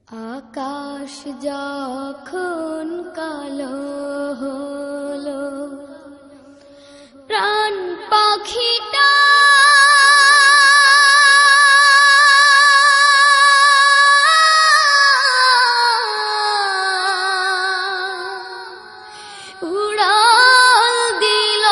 আকাশ যখন কালো হলো, প্রাণ পাখিটা উড়াল দিল।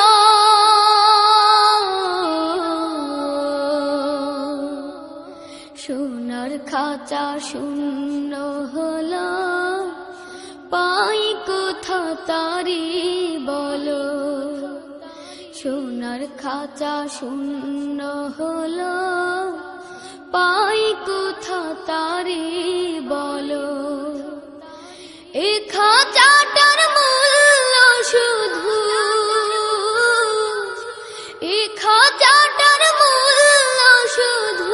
সোনার খাঁচা শূন্য হলো, পাই কোথা তারি বলো। সোনার খাঁচা শূন্য হলো, পাই কোথা তারি বলো। এ খাঁচাটার মূল্য শুধু, এ খাঁচাটার মূল্য শুধু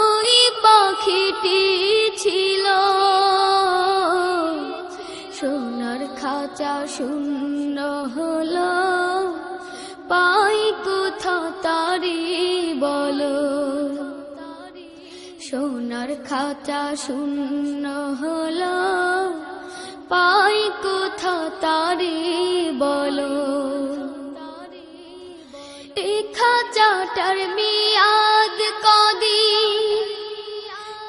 ওই পাখিটি ছিল। সোনার খাঁচা শূন্য হলো, পাই কোথা তারি বলো। সোনার খাঁচা শূন্য হলো, পাই কোথা তারি বলো। এই খাঁচাটার মেয়াদ কদিন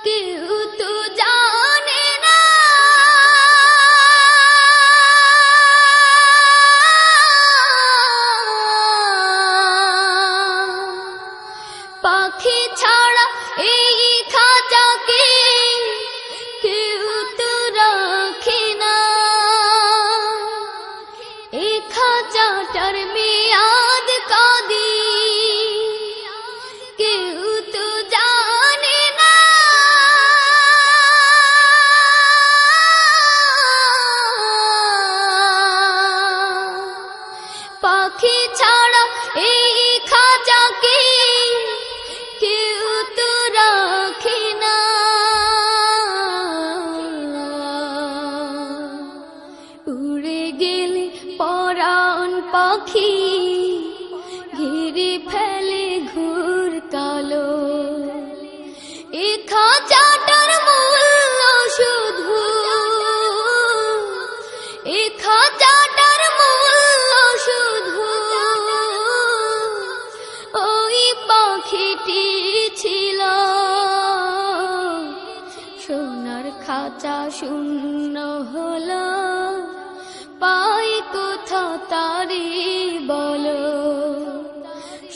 কেউ তো জানে না। পাখি ছাড়া এই খাঁচাকে কেউ তো রাখে না। এই খাঁচাটার মেয়াদ কদিন কেউ তো জানে না। পাখি ছাড়া এই খাঁচাকে কেউ তো রাখে না। উড়ে গেলে পরাণ পাখি ঘিরে ফেলে ঘুর কালো। এ খাঁচাটার মূল্য শুধু, এ খাঁচাটার মূল্য শুধু ওই পাখিটি ছিল। সোনার খাঁচা শূন্য হলো, পাই কোথা তারি বলো।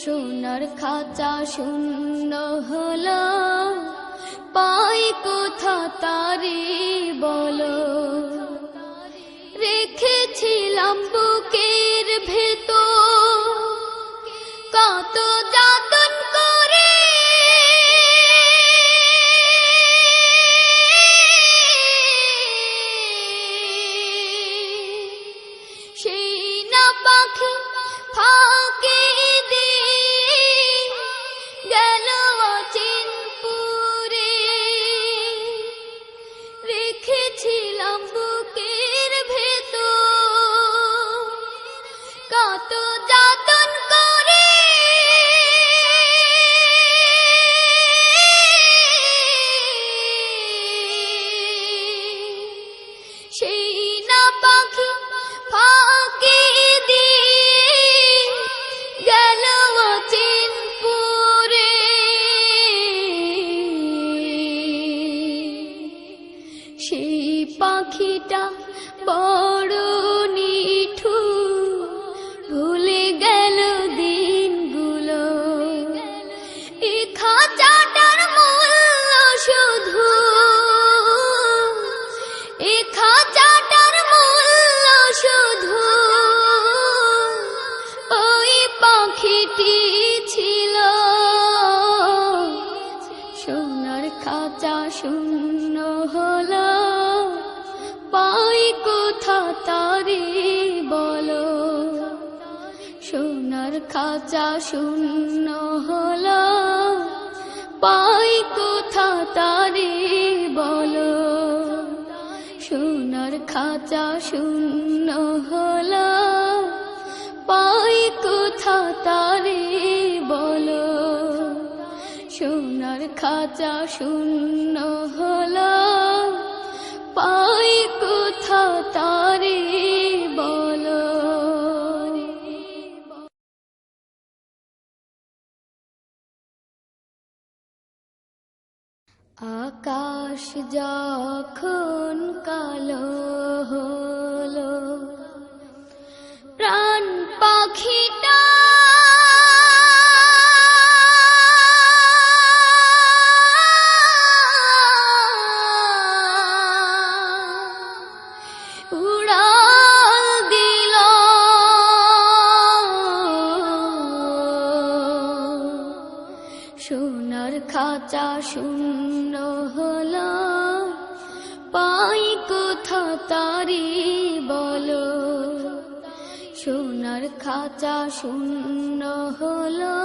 সোনার খাঁচা শূন্য হলো, পাই কোথা তারি বলো। রেখেছিলাম বুকের ভেতর কত যতন করে, সেই না পাখি ফাঁকে দিয়ে গেল অচিনপুরে। রেখেছিলাম বুকের ভেতর কত যতন করে, সেই না পাখি ফাঁকে দিয়ে গেল অচিনপুরে। সেই পাখিটা বড় নিঠুর, ভুলে গেল দিনগুলো। এ খাঁচাটার মূল্য শুধু, এ খাঁচাটার মূল্য শুধু ওই পাখিটি ছিল। সোনার খাঁচা শূন্য হলো, পাই কোথা তারি বলো। সোনার খাঁচা শূন্য হলো, পাই কোথা তারি বলো। সোনার খাঁচা শূন্য হলো, পাই কোথা তারি বলো। সোনার খাঁচা শূন্য হলো, পাই কোথা তারে বলো। আকাশ যখন কালো হলো, প্রাণ পাখিটা উড়াল দিল, সোনার খাঁচা শূন্য হলো, পাই কোথা তারে বলো। সোনার খাঁচা শূন্য হলো।